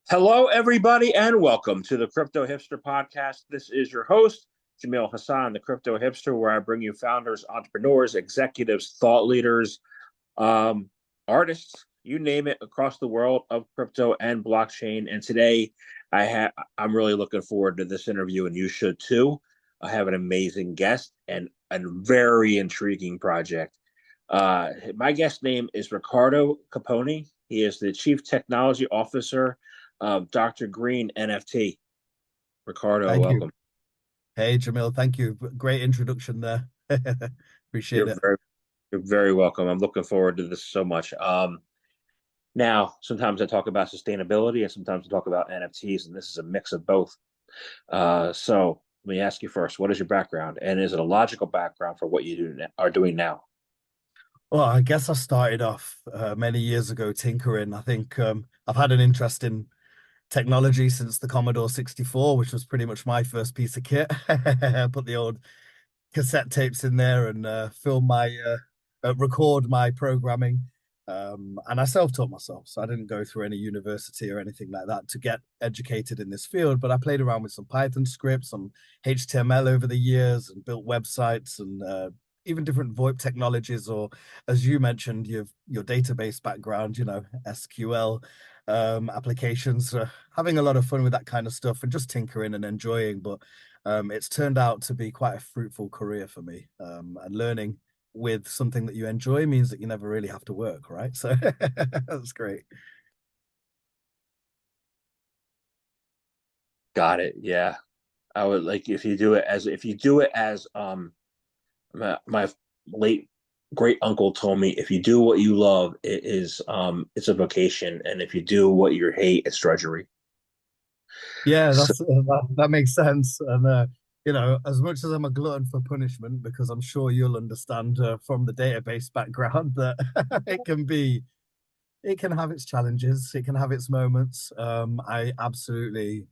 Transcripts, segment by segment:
Hello, everybody, and welcome to the Crypto Hipster Podcast. This is your host, Jamil Hassan, the Crypto Hipster, where I bring you founders, entrepreneurs, executives, thought leaders, um, artists, you name it, across the world of crypto and blockchain. And today, I'm really looking forward to this interview, and you should too. I have an amazing guest and a very intriguing project. My guest name is Ricardo Capone. He is the Chief Technology Officer of Dr. Green NFT. Ricardo, Thank you. welcome. Hey, Jamil. Thank you. Great introduction there. Appreciate You're it. very, you're very welcome. I'm looking forward to this so much. Now, sometimes I talk about sustainability and sometimes I talk about NFTs, and this is a mix of both. So let me ask you first, what is your background? And is it a logical background for what are doing now? Well, I guess I started off many years ago tinkering. I think I've had an interest in technology since the Commodore 64, which was pretty much my first piece of kit. I put the old cassette tapes in there and record my programming. And I self-taught myself, so I didn't go through any university or anything like that to get educated in this field. But I played around with some Python scripts, some HTML over the years, and built websites and even different VoIP technologies, or as you mentioned, your database background, SQL applications. Having a lot of fun with that kind of stuff and just tinkering and enjoying. But it's turned out to be quite a fruitful career for me. And learning with something that you enjoy means that you never really have to work, right? So that's great. Got it. Yeah. I would like if you do it as my late great uncle told me, if you do what you love, it's a vocation, and if you do what you hate, it's drudgery. Yeah, So that makes sense. And as much as I'm a glutton for punishment, because I'm sure you'll understand from the database background that it can have its challenges, it can have its moments. I absolutely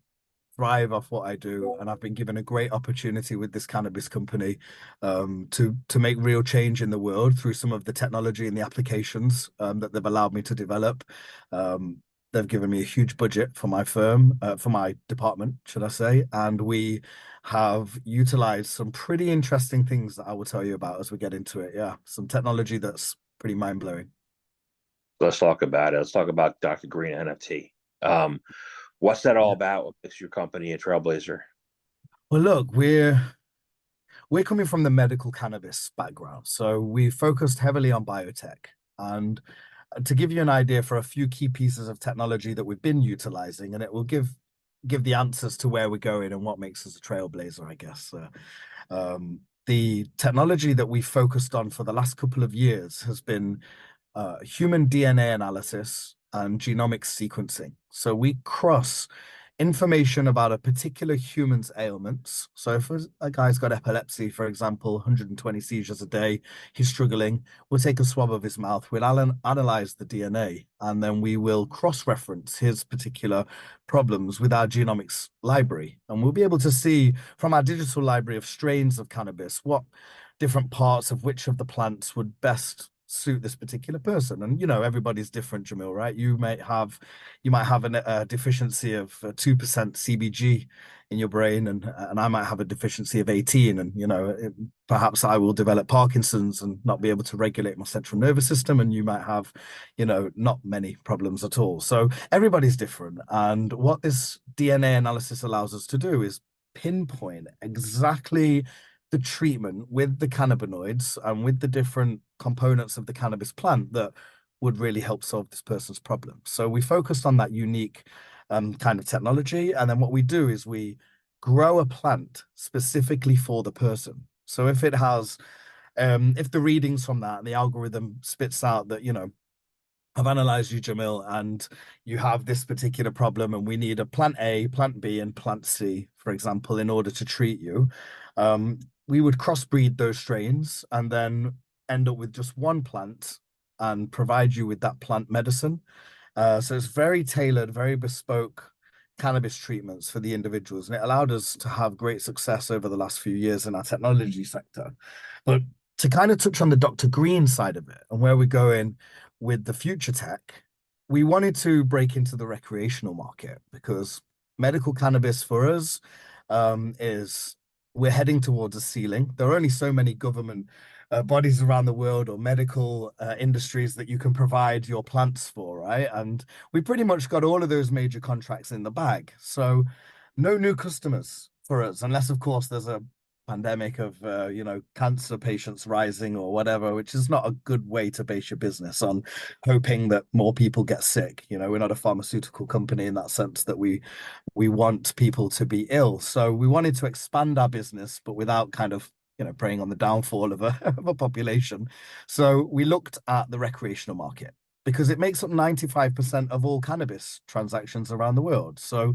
thrive off what I do, and I've been given a great opportunity with this cannabis company to make real change in the world through some of the technology and the applications that they've allowed me to develop. Um, they've given me a huge budget for my firm, for my department, should I say, and we have utilized some pretty interesting things that I will tell you about as we get into it. Yeah, some technology that's pretty mind blowing. let's talk about it. Let's talk about Dr. Green NFT. Um, what's that all Yeah. about? What makes your company a trailblazer? Well, look, we're coming from the medical cannabis background, so we focused heavily on biotech. And to give you an idea for a few key pieces of technology that we've been utilizing, and it will give the answers to where we're going and what makes us a trailblazer, I guess. The technology that we focused on for the last couple of years has been human DNA analysis and genomic sequencing. So we cross information about a particular human's ailments. So if a guy's got epilepsy, for example, 120 seizures a day, he's struggling, we'll take a swab of his mouth, we'll analyze the DNA, and then we will cross-reference his particular problems with our genomics library. And we'll be able to see from our digital library of strains of cannabis what different parts of which of the plants would best suit this particular person. And everybody's different, Jamil, right? You might have a deficiency of 2% CBG in your brain, and I might have a deficiency of 18, and perhaps I will develop Parkinson's and not be able to regulate my central nervous system, and you might have not many problems at all. So everybody's different, and what this DNA analysis allows us to do is pinpoint exactly the treatment with the cannabinoids and with the different components of the cannabis plant that would really help solve this person's problem. So we focused on that unique kind of technology. And then what we do is we grow a plant specifically for the person. So if the readings from that and the algorithm spits out that, I've analyzed you, Jamil, and you have this particular problem, and we need a plant A, plant B, and plant C, for example, in order to treat you. Um, we would crossbreed those strains and then end up with just one plant and provide you with that plant medicine. So it's very tailored, very bespoke cannabis treatments for the individuals, and it allowed us to have great success over the last few years in our technology sector. But to kind of touch on the Dr. Green side of it and where we're going with the future tech, we wanted to break into the recreational market because medical cannabis for us is we're heading towards a ceiling. There are only so many government bodies around the world or medical industries that you can provide your plants for, right? And we pretty much got all of those major contracts in the bag. So no new customers for us, unless of course there's a pandemic of cancer patients rising or whatever, which is not a good way to base your business on hoping that more people get sick. We're not a pharmaceutical company in that sense that we want people to be ill. So we wanted to expand our business, but without kind of preying on the downfall of a of a population. So we looked at the recreational market because it makes up 95% of all cannabis transactions around the world. So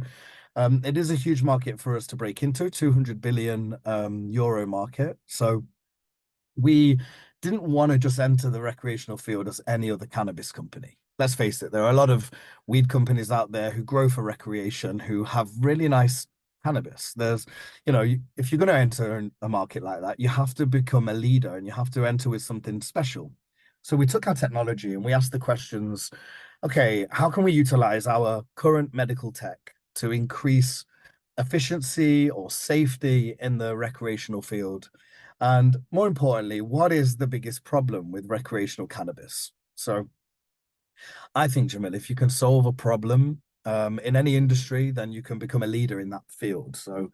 it is a huge market for us to break into, 200 billion euro market. So we didn't want to just enter the recreational field as any other cannabis company. Let's face it, there are a lot of weed companies out there who grow for recreation who have really nice cannabis. If you're going to enter a market like that, you have to become a leader and you have to enter with something special. So we took our technology and we asked the questions, okay, how can we utilize our current medical tech to increase efficiency or safety in the recreational field? And more importantly, what is the biggest problem with recreational cannabis? So I think, Jamil, if you can solve a problem in any industry, then you can become a leader in that field. So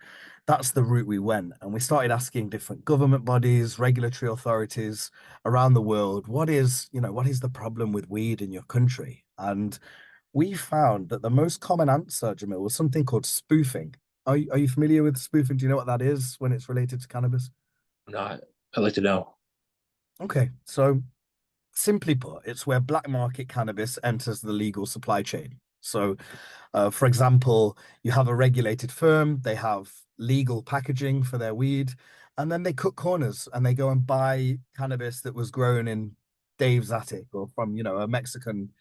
that's the route we went. And we started asking different government bodies, regulatory authorities around the world, what is the problem with weed in your country? And we found that the most common answer, Jamil, was something called spoofing. Are you familiar with spoofing? Do you know what that is when it's related to cannabis? Not. I'd like to know. Okay, so simply put, it's where black market cannabis enters the legal supply chain. So, for example, you have a regulated firm, they have legal packaging for their weed, and then they cut corners and they go and buy cannabis that was grown in Dave's attic or from, a Mexican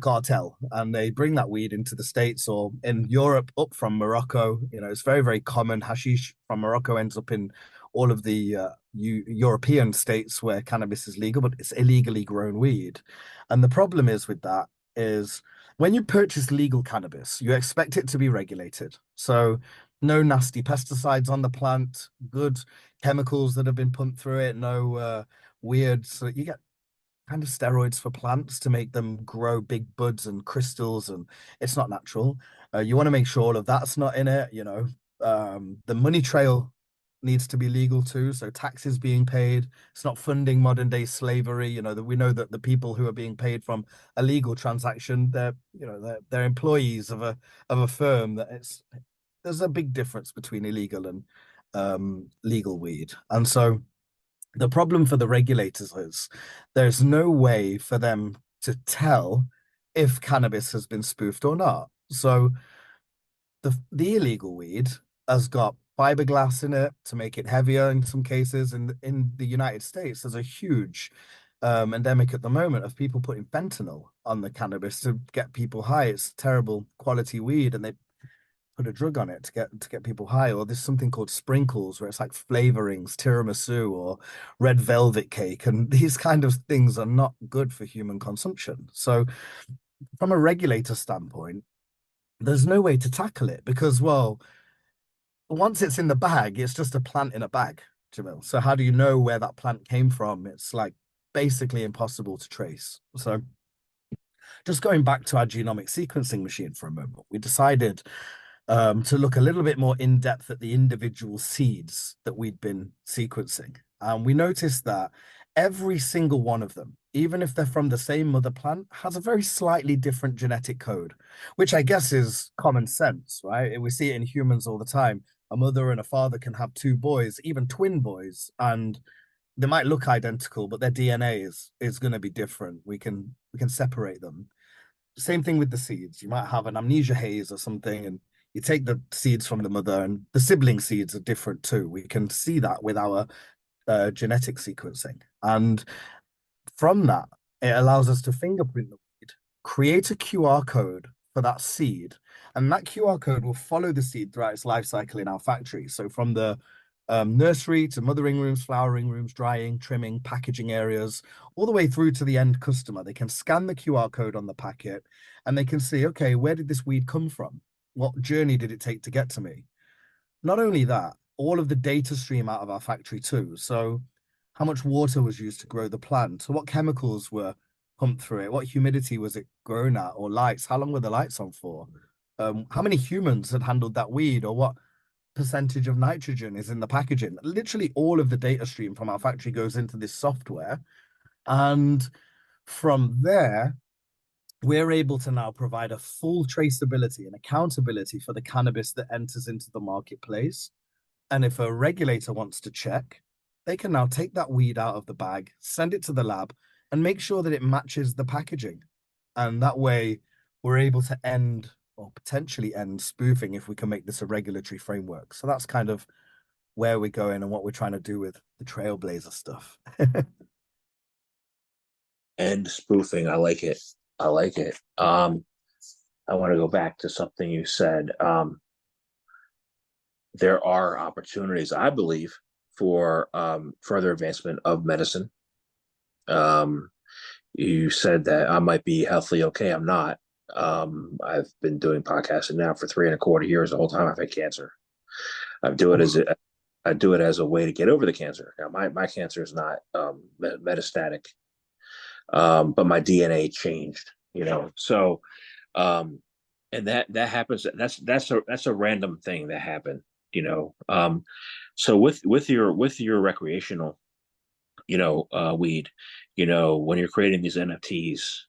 cartel, and they bring that weed into the States or in Europe up from Morocco. It's very, very common. Hashish from Morocco ends up in all of the European states where cannabis is legal, but it's illegally grown weed. And the problem is with that is when you purchase legal cannabis, you expect it to be regulated. So no nasty pesticides on the plant, good chemicals that have been pumped through it, no weird. So you get kind of steroids for plants to make them grow big buds and crystals, and it's not natural. You want to make sure all of that's not in it. The money trail needs to be legal too, so taxes being paid. It's not funding modern day slavery. That we know that the people who are being paid from a legal transaction, they're employees of a firm. There's a big difference between illegal and legal weed, and so the problem for the regulators is there's no way for them to tell if cannabis has been spoofed or not. So the illegal weed has got fiberglass in it to make it heavier in some cases. In the United States, there's a huge endemic at the moment of people putting fentanyl on the cannabis to get people high. It's terrible quality weed, and they put a drug on it to get people high. Or there's something called sprinkles where it's like flavorings, tiramisu or red velvet cake, and these kind of things are not good for human consumption. So from a regulator standpoint, there's no way to tackle it because, well, once it's in the bag, it's just a plant in a bag, Jamil. So how do you know where that plant came from? It's like basically impossible to trace. So just going back to our genomic sequencing machine for a moment, we decided to look a little bit more in depth at the individual seeds that we'd been sequencing. And we noticed that every single one of them, even if they're from the same mother plant, has a very slightly different genetic code, which I guess is common sense, right? We see it in humans all the time. A mother and a father can have two boys, even twin boys, and they might look identical, but their DNA is going to be different. We can separate them. Same thing with the seeds. You might have an amnesia haze or something, and you take the seeds from the mother, and the sibling seeds are different too. We can see that with our genetic sequencing. And from that, it allows us to fingerprint the weed, create a QR code for that seed, and that QR code will follow the seed throughout its life cycle in our factory. So from the nursery to mothering rooms, flowering rooms, drying, trimming, packaging areas, all the way through to the end customer. They can scan the QR code on the packet and they can see, okay, where did this weed come from? What journey did it take to get to me? Not only that, all of the data stream out of our factory too. So how much water was used to grow the plant? So what chemicals were pumped through it? What humidity was it grown at? Or lights? How long were the lights on for? How many humans had handled that weed? Or what percentage of nitrogen is in the packaging? Literally all of the data stream from our factory goes into this software. And from there, we're able to now provide a full traceability and accountability for the cannabis that enters into the marketplace. And if a regulator wants to check, they can now take that weed out of the bag, send it to the lab, and make sure that it matches the packaging. And that way, we're able to end or potentially end spoofing if we can make this a regulatory framework. So that's kind of where we're going and what we're trying to do with the Trailblazer stuff. And spoofing, I like it. I like it. I want to go back to something you said. There are opportunities, I believe, for further advancement of medicine. Um, you said that I might be healthily okay. I'm not. I've been doing podcasting now for 3.25 years. The whole time I've had cancer. I do it as I do it as a way to get over the cancer. Now, my cancer is not metastatic, but my DNA changed. So and that happens. That's a random thing that happened. So with your recreational weed, when you're creating these NFTs,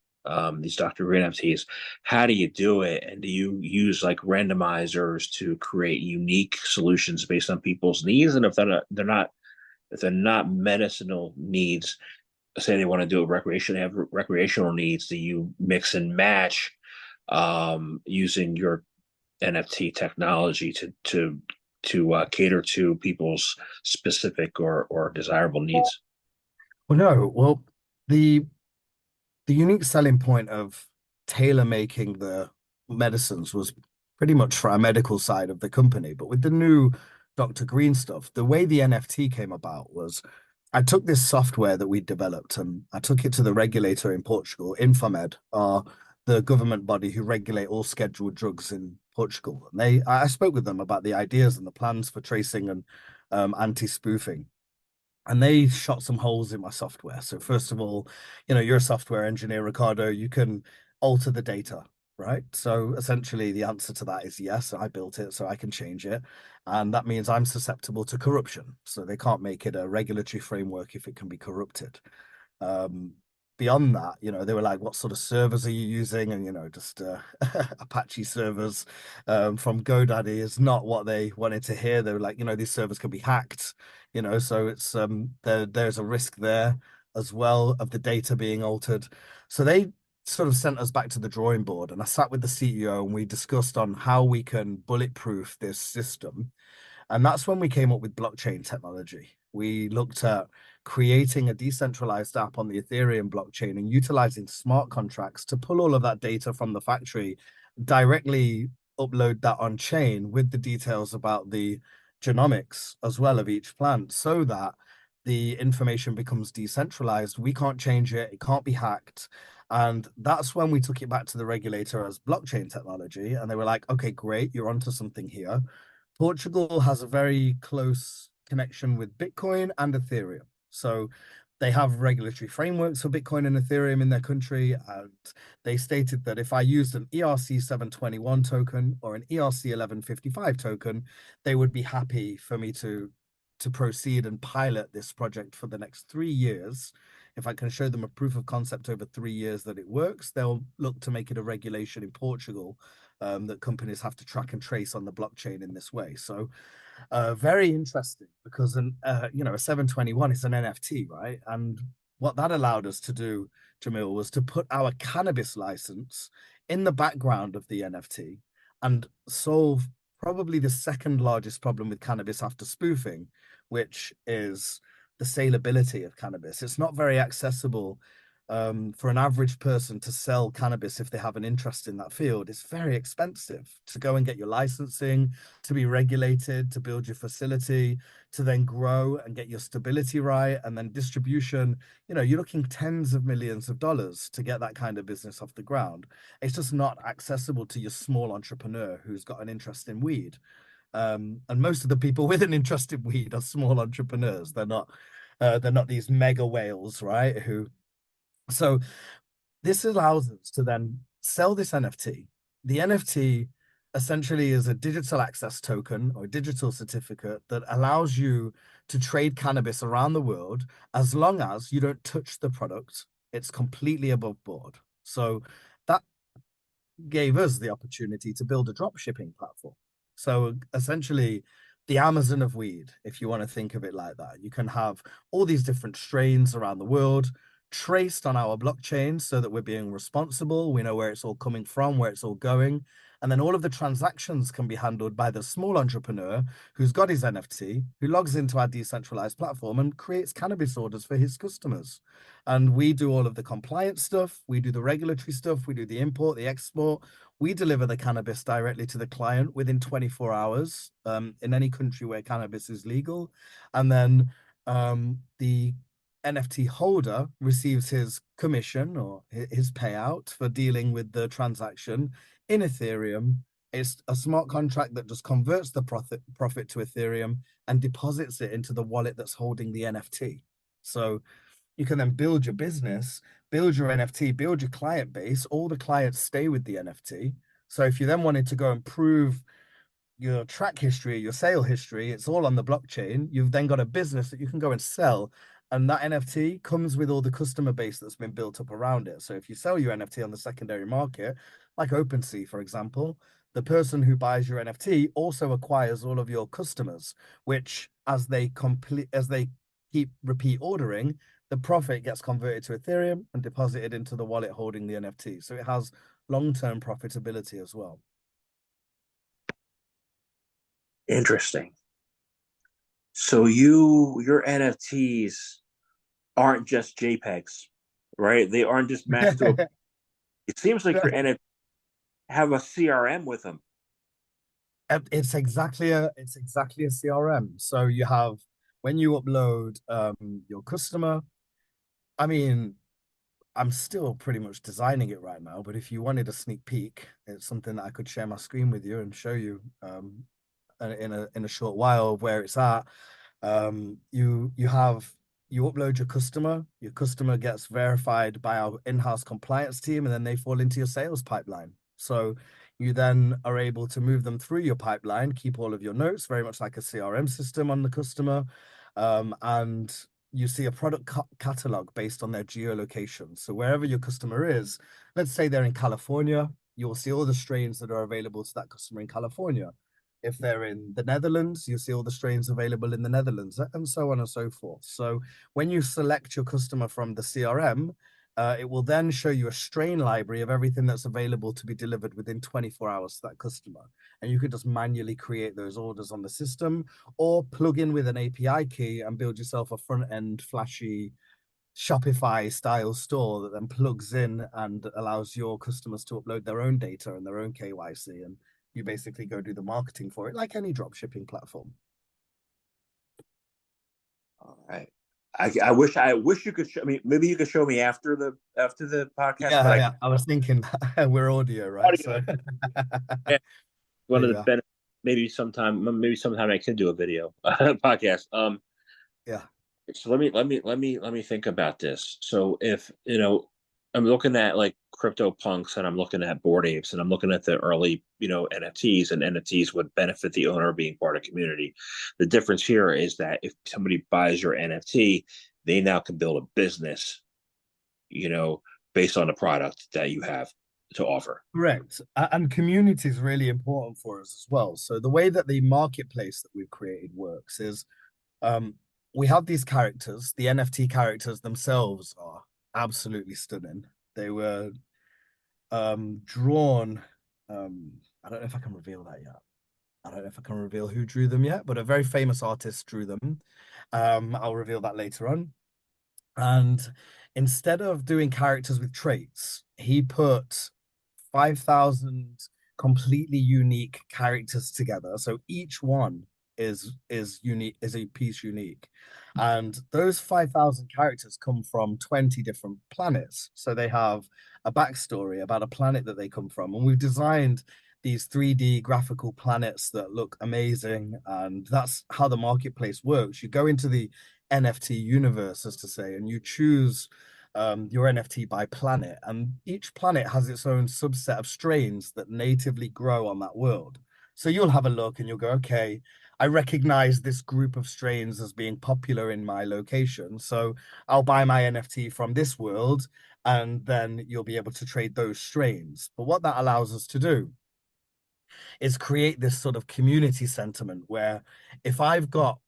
these Dr. Green NFTs, how do you do it? And do you use like randomizers to create unique solutions based on people's needs? And if they're not medicinal needs, say they want to do a recreation, have recreational needs, do you mix and match using your NFT technology to cater to people's specific or desirable needs? Well, no. Well, the the unique selling point of tailor making the medicines was pretty much for our medical side of the company. But with the new Dr. Green stuff, the way the NFT came about was I took this software that we developed and I took it to the regulator in Portugal, Infomed, the government body who regulate all scheduled drugs in Portugal. And I spoke with them about the ideas and the plans for tracing and anti-spoofing. And they shot some holes in my software. So first of all, you're a software engineer, Ricardo. You can alter the data, right? So essentially, the answer to that is yes. I built it, so I can change it, and that means I'm susceptible to corruption. So they can't make it a regulatory framework if it can be corrupted. Um, Beyond that, they were like, what sort of servers are you using? And, just Apache servers from GoDaddy is not what they wanted to hear. They were like, these servers can be hacked, so it's there's a risk there as well of the data being altered. So they sort of sent us back to the drawing board and I sat with the CEO and we discussed on how we can bulletproof this system. And that's when we came up with blockchain technology. We looked at creating a decentralized app on the Ethereum blockchain and utilizing smart contracts to pull all of that data from the factory, directly upload that on chain with the details about the genomics as well of each plant so that the information becomes decentralized. We can't change it, it can't be hacked. And that's when we took it back to the regulator as blockchain technology. And they were like, okay, great, you're onto something here. Portugal has a very close connection with Bitcoin and Ethereum. So they have regulatory frameworks for Bitcoin and Ethereum in their country. And they stated that if I used an ERC 721 token or an ERC 1155 token, they would be happy for me to proceed and pilot this project for the next 3 years. If I can show them a proof of concept over 3 years that it works, they'll look to make it a regulation in Portugal that companies have to track and trace on the blockchain in this way. So very interesting because a 721 is an NFT, right? And what that allowed us to do, Jamil, was to put our cannabis license in the background of the NFT and solve probably the second largest problem with cannabis after spoofing, which is the saleability of cannabis. It's not very accessible for an average person to sell cannabis if they have an interest in that field, it's very expensive to go and get your licensing, to be regulated, to build your facility, to then grow and get your stability right, and then distribution. You're looking tens of millions of dollars to get that kind of business off the ground. It's just not accessible to your small entrepreneur who's got an interest in weed. And most of the people with an interest in weed are small entrepreneurs. They're not these mega whales, right? So this allows us to then sell this NFT. The NFT essentially is a digital access token or digital certificate that allows you to trade cannabis around the world as long as you don't touch the product. It's completely above board. So that gave us the opportunity to build a drop shipping platform. So essentially, the Amazon of weed, if you want to think of it like that, you can have all these different strains around the world traced on our blockchain so that we're being responsible. We know where it's all coming from, where it's all going. And then all of the transactions can be handled by the small entrepreneur who's got his NFT, who logs into our decentralized platform and creates cannabis orders for his customers. And we do all of the compliance stuff, we do the regulatory stuff, we do the import, the export. We deliver the cannabis directly to the client within 24 hours in any country where cannabis is legal. And then the NFT holder receives his commission or his payout for dealing with the transaction in Ethereum. It's a smart contract that just converts the profit to Ethereum and deposits it into the wallet that's holding the NFT. So you can then build your business, build your NFT, build your client base. All the clients stay with the NFT. So if you then wanted to go and prove your track history, your sale history, it's all on the blockchain. You've then got a business that you can go and sell. And that NFT comes with all the customer base that's been built up around it. So if you sell your NFT on the secondary market, like OpenSea, for example, the person who buys your NFT also acquires all of your customers, which as they keep repeat ordering, the profit gets converted to Ethereum and deposited into the wallet holding the NFT. So it has long-term profitability as well. Interesting. So your NFTs aren't just JPEGs, right? They aren't just matched to a. It seems like your NFT have a CRM with them. It's exactly a CRM. So you have when you upload your customer, I mean, I'm still pretty much designing it right now, but if you wanted a sneak peek, it's something that I could share my screen with you and show you in a short while of where it's at. You upload your customer gets verified by our in-house compliance team, and then they fall into your sales pipeline. So you then are able to move them through your pipeline, keep all of your notes, very much like a CRM system on the customer. And you see a product catalog based on their geolocation. So wherever your customer is, let's say they're in California, you'll see all the strains that are available to that customer in California. If they're in the Netherlands, you see all the strains available in the Netherlands, and so on and so forth. So when you select your customer from the CRM, it will then show you a strain library of everything that's available to be delivered within 24 hours to that customer. And you can just manually create those orders on the system or plug in with an API key and build yourself a front end flashy Shopify style store that then plugs in and allows your customers to upload their own data and their own KYC. And you basically go do the marketing for it like any drop shipping platform. All right. I wish you could show me. Maybe you could show me after the podcast. But Yeah, I was thinking we're audio, right? audio. So Yeah, one there of you the are. benefits. Maybe sometime I can do a video podcast. Yeah. So let me think about this. So if I'm looking at like crypto punks and I'm looking at Bored Apes and I'm looking at the early NFTs, and NFTs would benefit the owner being part of community. The difference here is that if somebody buys your NFT, they now can build a business, you know, based on the product that you have to offer. Correct. And community is really important for us as well. So the way that the marketplace that we've created works is um, we have these characters. The NFT characters themselves are absolutely stunning. They were drawn. I don't know if I can reveal that yet. I don't know if I can reveal who drew them yet, but a very famous artist drew them. I'll reveal that later on. And instead of doing characters with traits, he put 5,000 completely unique characters together. So each one is unique, is a piece unique. And those 5,000 characters come from 20 different planets. So they have a backstory about a planet that they come from. And we've designed these 3D graphical planets that look amazing. And that's how the marketplace works. You go into the NFT universe, as to say, and you choose your NFT by planet, and each planet has its own subset of strains that natively grow on that world. So you'll have a look and you'll go, okay, I recognize this group of strains as being popular in my location. So I'll buy my NFT from this world, and then you'll be able to trade those strains. But what that allows us to do is create this sort of community sentiment where if I've got,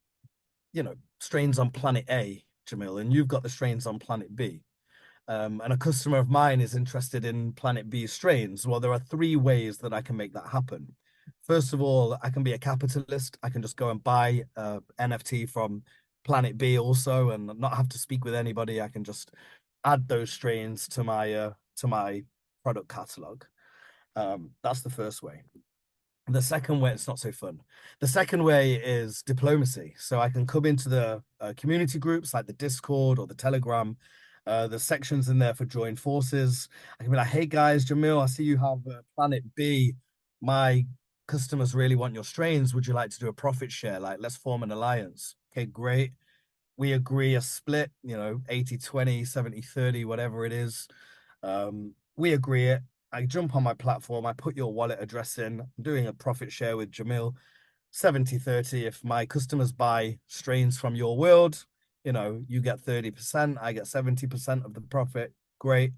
strains on planet A, Jamil, and you've got the strains on planet B, and a customer of mine is interested in Planet B strains, well, there are three ways that I can make that happen. First of all, I can be a capitalist. I can just go and buy NFT from Planet B also, and not have to speak with anybody. I can just add those strains to my product catalog. That's the first way. The second way, it's not so fun. The second way is diplomacy. So I can come into the community groups like the Discord or the Telegram. There's sections in there for join forces. I can be like, hey guys, Jamil, I see you have Planet B. My customers really want your strains. Would you like to do a profit share? Like, let's form an alliance. Okay, great. We agree a split, 80-20, 70-30, whatever it is. We agree it. I jump on my platform, I put your wallet address in, I'm doing a profit share with Jamil, 70-30. If my customers buy strains from your world, you get 30%, I get 70% of the profit. Great.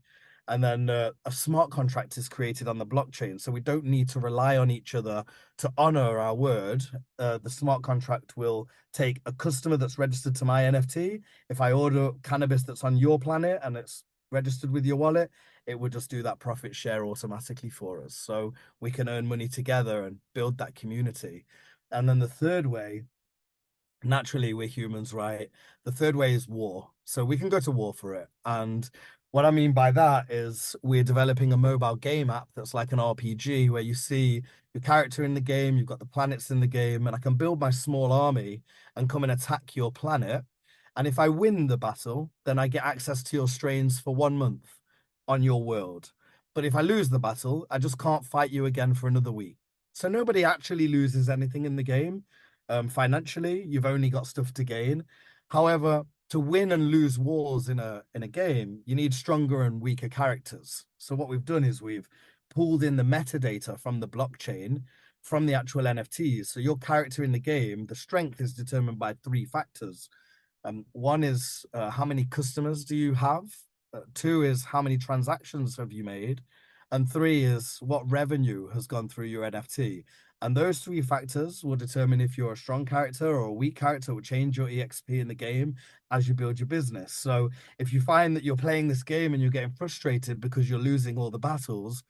And then a smart contract is created on the blockchain. So we don't need to rely on each other to honor our word. The smart contract will take a customer that's registered to my NFT. If I order cannabis that's on your planet and it's registered with your wallet, it would just do that profit share automatically for us. So we can earn money together and build that community. And then the third way, naturally, we're humans, right? The third way is war. So we can go to war for it. And what I mean by that is we're developing a mobile game app that's like an RPG where you see your character in the game, you've got the planets in the game, and I can build my small army and come and attack your planet. And if I win the battle, then I get access to your strains for 1 month on your world. But if I lose the battle, I just can't fight you again for another week. So nobody actually loses anything in the game. Financially, you've only got stuff to gain. However, to win and lose wars in a game, you need stronger and weaker characters. So what we've done is we've pulled in the metadata from the blockchain, from the actual NFTs. So your character in the game, the strength is determined by three factors. One is how many customers do you have? Two is how many transactions have you made? And three is what revenue has gone through your NFT. And those three factors will determine if you're a strong character or a weak character, will change your EXP in the game as you build your business. So if you find that you're playing this game and you're getting frustrated because you're losing all the battles,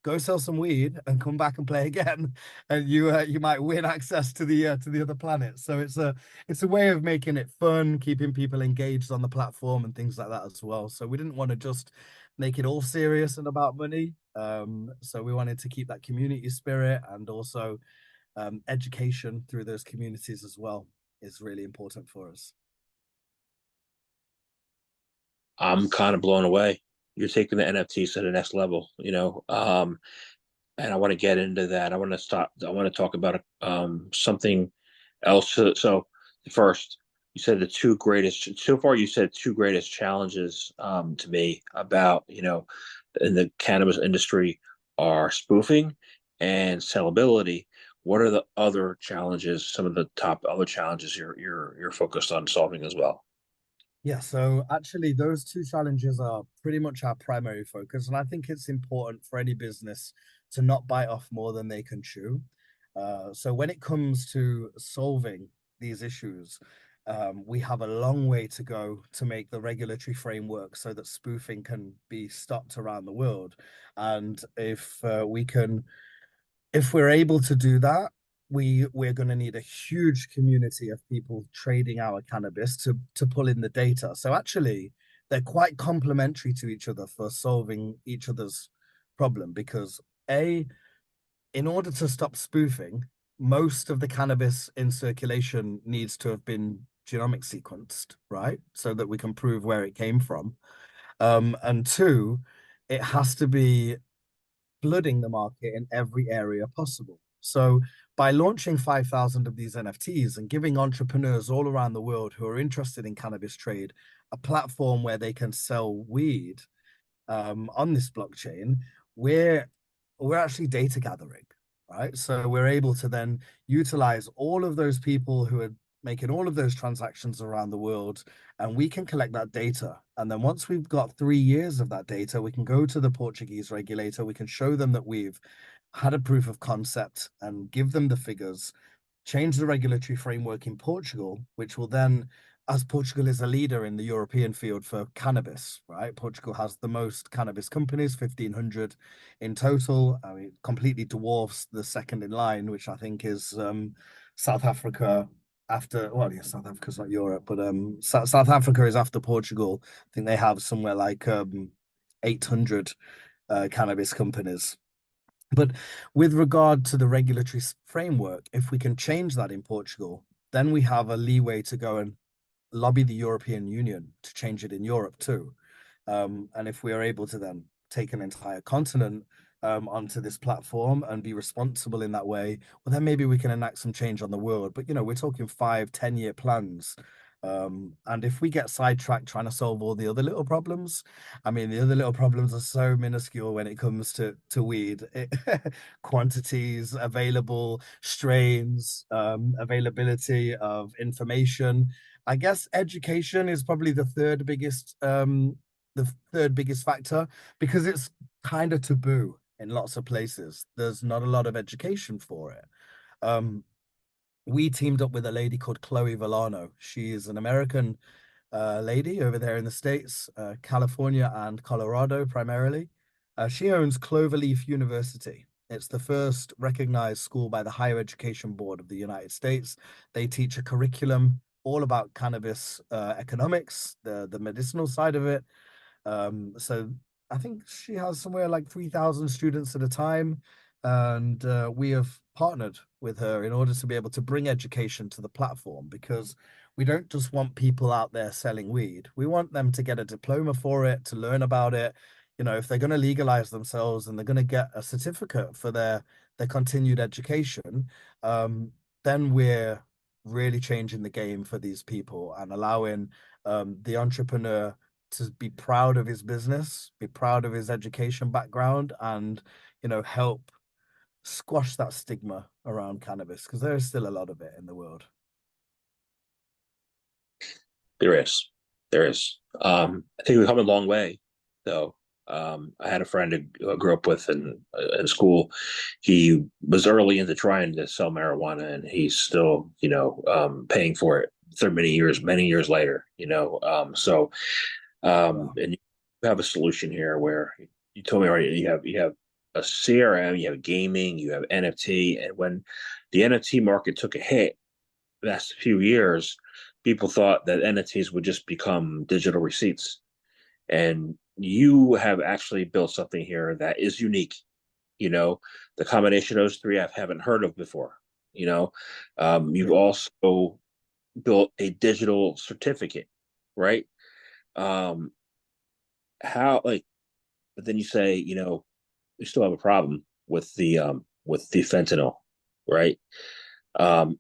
go sell some weed and come back and play again, and you might win access to the other planets. So it's a way of making it fun, keeping people engaged on the platform and things like that as well. So we didn't want to just make it all serious and about money. So we wanted to keep that community spirit, and also education through those communities as well is really important for us. I'm kind of blown away. You're taking the NFTs to the next level, and I want to get into that. I want to talk about something else. So first, you said the two greatest so far. You said two greatest challenges to me about in the cannabis industry are spoofing and sellability. What are the other challenges? Some of the top other challenges you're focused on solving as well. Yeah, so actually, those two challenges are pretty much our primary focus. And I think it's important for any business to not bite off more than they can chew. So when it comes to solving these issues, we have a long way to go to make the regulatory framework so that spoofing can be stopped around the world. And if we're able to do that, we're going to need a huge community of people trading our cannabis to pull in the data. So actually, they're quite complementary to each other for solving each other's problem because A, in order to stop spoofing, most of the cannabis in circulation needs to have been genomic sequenced, right? So that we can prove where it came from. And two, it has to be flooding the market in every area possible. So by launching 5,000 of these NFTs and giving entrepreneurs all around the world who are interested in cannabis trade a platform where they can sell weed on this blockchain, we're we're actually data gathering, right? So we're able to then utilize all of those people who are making all of those transactions around the world, and we can collect that data. And then once we've got 3 years of that data, we can go to the Portuguese regulator, we can show them that we've had a proof of concept and give them the figures, change the regulatory framework in Portugal, which will then, as Portugal is a leader in the European field for cannabis, right? Portugal has the most cannabis companies, 1,500 in total. I mean, completely dwarfs the second in line, which I think is South Africa. After, well, yeah, South Africa's not Europe, but South Africa is after Portugal. I think they have somewhere like 800 cannabis companies. But with regard to the regulatory framework, if we can change that in Portugal, then we have a leeway to go and lobby the European Union to change it in Europe too. And if we are able to then take an entire continent onto this platform and be responsible in that way, well, then maybe we can enact some change on the world. But, we're talking 5, 10 year plans. And if we get sidetracked trying to solve all the other little problems, I mean, the other little problems are so minuscule when it comes to weed. Quantities, available strains, availability of information. I guess education is probably the third biggest factor because it's kind of taboo in lots of places. There's not a lot of education for it. Um, we teamed up with a lady called Chloe Villano. She is an American lady over there in the States, California and Colorado primarily. She owns Cloverleaf University. It's the first recognized school by the Higher Education Board of the United States. They teach a curriculum all about cannabis economics, the medicinal side of it. So I think she has somewhere like 3,000 students at a time. And we have partnered with her in order to be able to bring education to the platform because we don't just want people out there selling weed. We want them to get a diploma for it, to learn about it. If they're going to legalize themselves and they're going to get a certificate for their continued education, then we're really changing the game for these people and allowing the entrepreneur to be proud of his business, be proud of his education background, and help squash that stigma around cannabis because there is still a lot of it in the world. There is. There is. I think we've come a long way, though. I had a friend who I grew up with in school. He was early into trying to sell marijuana, and he's still, paying for it many years later. Wow. And you have a solution here where you told me already you have a CRM, you have gaming, you have NFT, and when the NFT market took a hit the last few years, people thought that NFTs would just become digital receipts. And you have actually built something here that is unique. The combination of those three I haven't heard of before. You've also built a digital certificate, right? Um, how like, but then you say, we still have a problem with the fentanyl, right? Um,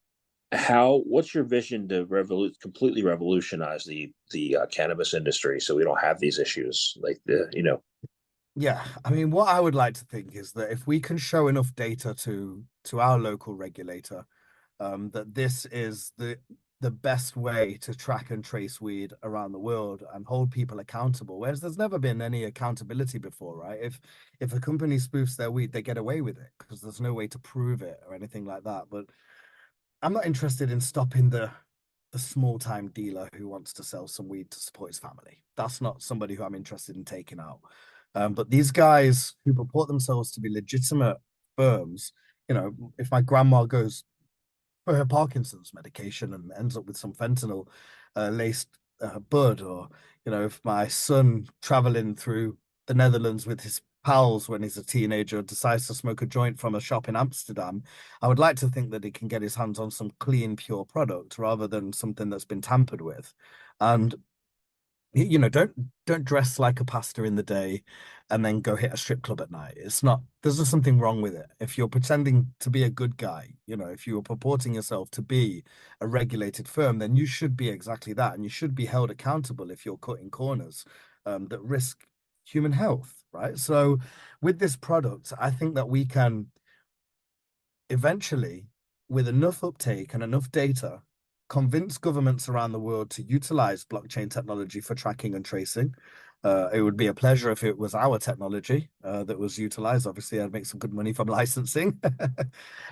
what's your vision to completely revolutionize the cannabis industry so we don't have these issues like Yeah, I mean, what I would like to think is that if we can show enough data to our local regulator, that this is the best way to track and trace weed around the world and hold people accountable. Whereas there's never been any accountability before, right? If a company spoofs their weed, they get away with it because there's no way to prove it or anything like that. But I'm not interested in stopping the small time dealer who wants to sell some weed to support his family. That's not somebody who I'm interested in taking out. But these guys who purport themselves to be legitimate firms, if my grandma goes for her Parkinson's medication and ends up with some fentanyl laced bud, or if my son traveling through the Netherlands with his pals when he's a teenager decides to smoke a joint from a shop in Amsterdam, I would like to think that he can get his hands on some clean, pure product rather than something that's been tampered with. And don't dress like a pastor in the day and then go hit a strip club at night. It's not, there's just something wrong with it. If you're pretending to be a good guy, if you are purporting yourself to be a regulated firm, then you should be exactly that. And you should be held accountable if you're cutting corners that risk human health, right? So with this product, I think that we can eventually, with enough uptake and enough data, convince governments around the world to utilize blockchain technology for tracking and tracing. It would be a pleasure if it was our technology that was utilized. Obviously, I'd make some good money from licensing.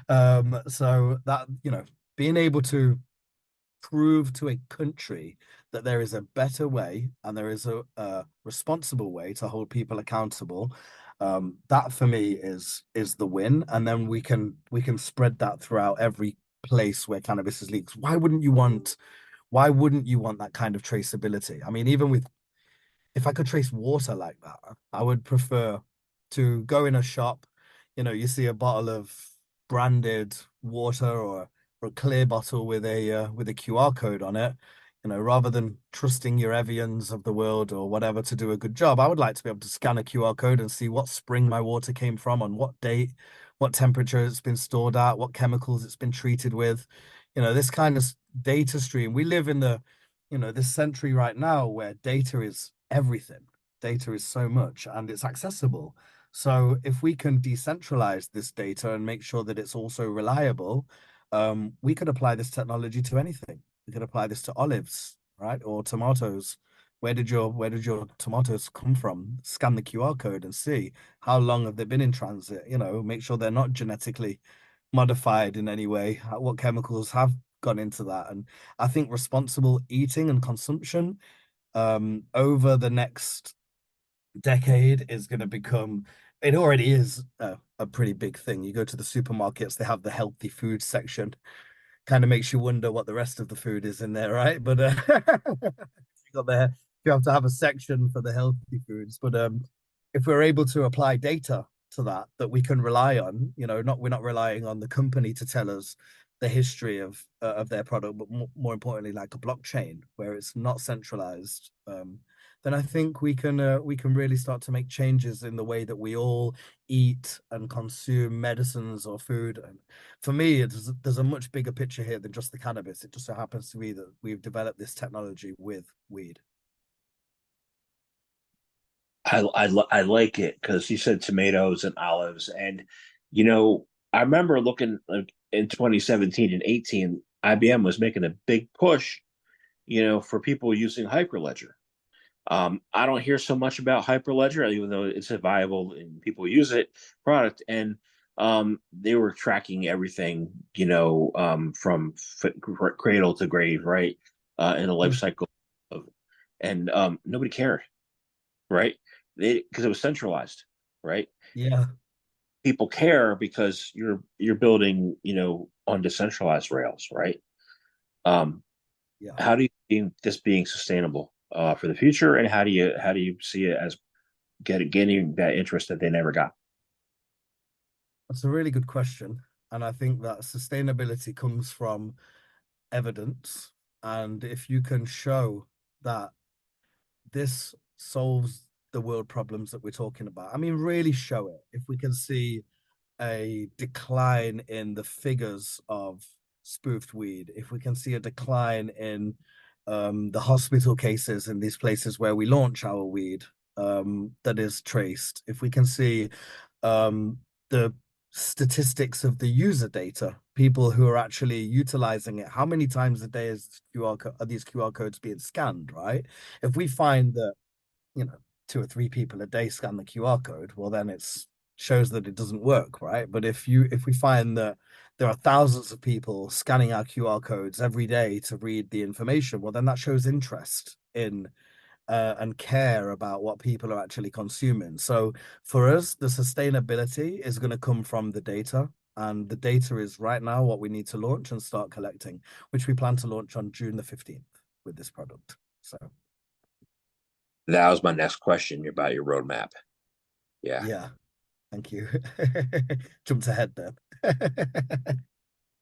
So that, being able to prove to a country that there is a better way and there is a responsible way to hold people accountable, that for me is the win. And then we can spread that throughout every place where cannabis is legal. Why wouldn't you want that kind of traceability? I mean, even with, if I could trace water like that, I would prefer to go in a shop, you see a bottle of branded water, or a clear bottle with a QR code on it, rather than trusting your Evians of the world or whatever to do a good job. I would like to be able to scan a QR code and see what spring my water came from, on what date, what temperature it's been stored at, what chemicals it's been treated with. This kind of data stream. We live in this century right now where data is everything. Data is so much and it's accessible. So if we can decentralize this data and make sure that it's also reliable, we could apply this technology to anything. We could apply this to olives, right? Or tomatoes. Where did your tomatoes come from? Scan the QR code and see how long have they been in transit, make sure they're not genetically modified in any way, what chemicals have gone into that. And I think responsible eating and consumption over the next decade is going to become, it already is a pretty big thing. You go to the supermarkets, they have the healthy food section. Kind of makes you wonder what the rest of the food is in there, right? But you got there, you have to have a section for the healthy foods. But if we're able to apply data to that we can rely on, we're not relying on the company to tell us the history of their product, but more importantly, like a blockchain where it's not centralized, then I think we can really start to make changes in the way that we all eat and consume medicines or food. And for me, there's a much bigger picture here than just the cannabis. It just so happens to be that we've developed this technology with weed. I like it because you said tomatoes and olives, and you know I remember looking like in 2017 and 18, IBM was making a big push, for people using Hyperledger. I don't hear so much about Hyperledger, even though it's a viable and people use it product, and they were tracking everything, from cradle to grave, right, in a life Mm. cycle of, and nobody cared, right? Because it was centralized, right? Yeah, People care because you're building, on decentralized rails, right? Um, yeah. how do you see this being sustainable for the future, and how do you see it as gaining that interest that they never got? That's a really good question. And I think that sustainability comes from evidence. And if you can show that this solves the world problems that we're talking about, I mean, really show it. If we can see a decline in the figures of spoofed weed, if we can see a decline in the hospital cases in these places where we launch our weed that is traced, if we can see the statistics of the user data, people who are actually utilizing it, how many times a day are these QR codes being scanned, right? If we find that, you know, two or three people a day scan the QR code, well, then it's shows that it doesn't work, right? But if we find that there are thousands of people scanning our QR codes every day to read the information, well, then that shows interest in and care about what people are actually consuming. So for us, the sustainability is going to come from the data. And the data is right now what we need to launch and start collecting, which we plan to launch on June the 15th with this product. So That was my next question about your roadmap. Yeah. yeah, thank you. Jumped ahead then.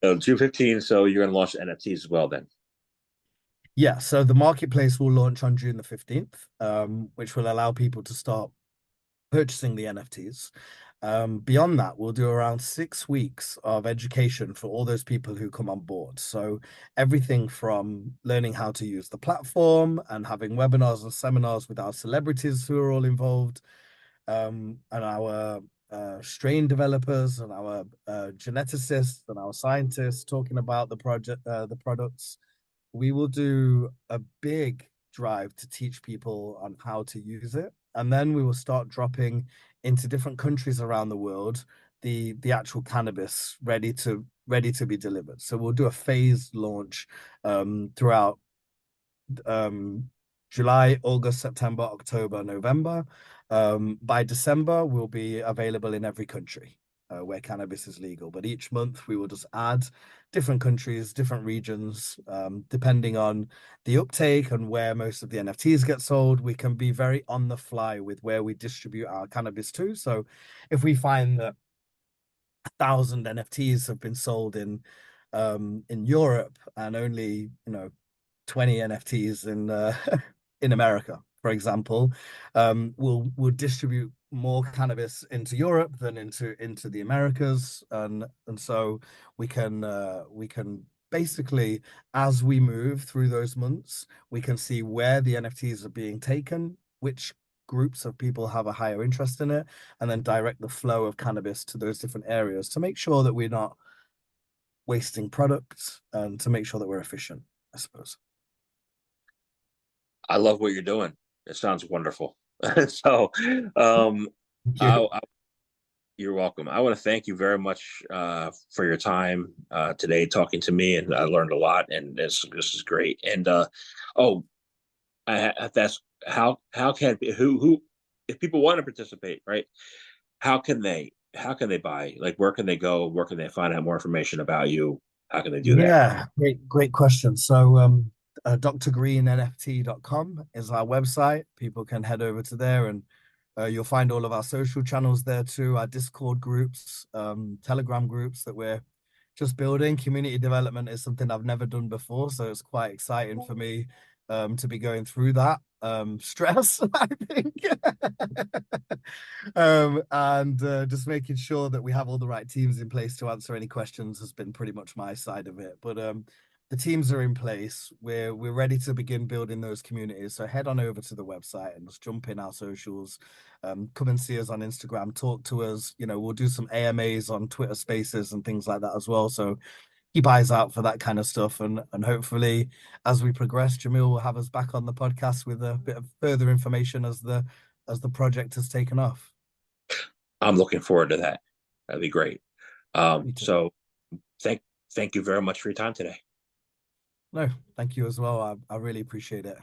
So 215, so you're gonna launch NFTs as well then. Yeah, so the marketplace will launch on June the 15th, which will allow people to start purchasing the NFTs. Beyond that, we'll do around 6 weeks of education for all those people who come on board. So everything from learning how to use the platform and having webinars and seminars with our celebrities who are all involved, and our strain developers and our geneticists and our scientists talking about the products. We will do a big drive to teach people on how to use it, and then we will start dropping into different countries around the world the actual cannabis ready to be delivered. So we'll do a phased launch throughout um, July, August, September, October, November. By December, we'll be available in every country where cannabis is legal. But each month, we will just add different countries, different regions, depending on the uptake and where most of the NFTs get sold. We can be very on the fly with where we distribute our cannabis to. So if we find that 1,000 NFTs have been sold in Europe and only 20 NFTs in America, for example, we'll distribute more cannabis into Europe than into the Americas, and so we can basically, as we move through those months, we can see where the NFTs are being taken, which groups of people have a higher interest in it, and then direct the flow of cannabis to those different areas to make sure that we're not wasting products and to make sure that we're efficient, I suppose. I love what you're doing. It sounds wonderful. So, Thank you. I, you're welcome. I want to thank you very much for your time today talking to me, and I learned a lot, and this is great. And oh, that's how can who if people want to participate, right? How can they buy? Like, where can they go? Where can they find out more information about you? How can they do that? Yeah, great question. So, drgreenNFT.com is our website. People can head over to there, and you'll find all of our social channels there too, our Discord groups, Telegram groups that we're just building. Community development is something I've never done before, so it's quite exciting for me to be going through that stress, I think. And just making sure that we have all the right teams in place to answer any questions has been pretty much my side of it. But the teams are in place. We're ready to begin building those communities. So head on over to the website and just jump in our socials. Come and see us on Instagram, talk to us. We'll do some AMAs on Twitter Spaces and things like that as well. So keep eyes out for that kind of stuff. And hopefully, as we progress, Jamil will have us back on the podcast with a bit of further information as the project has taken off. I'm looking forward to that. That'd be great. Me too. So thank you very much for your time today. No, thank you as well. I really appreciate it.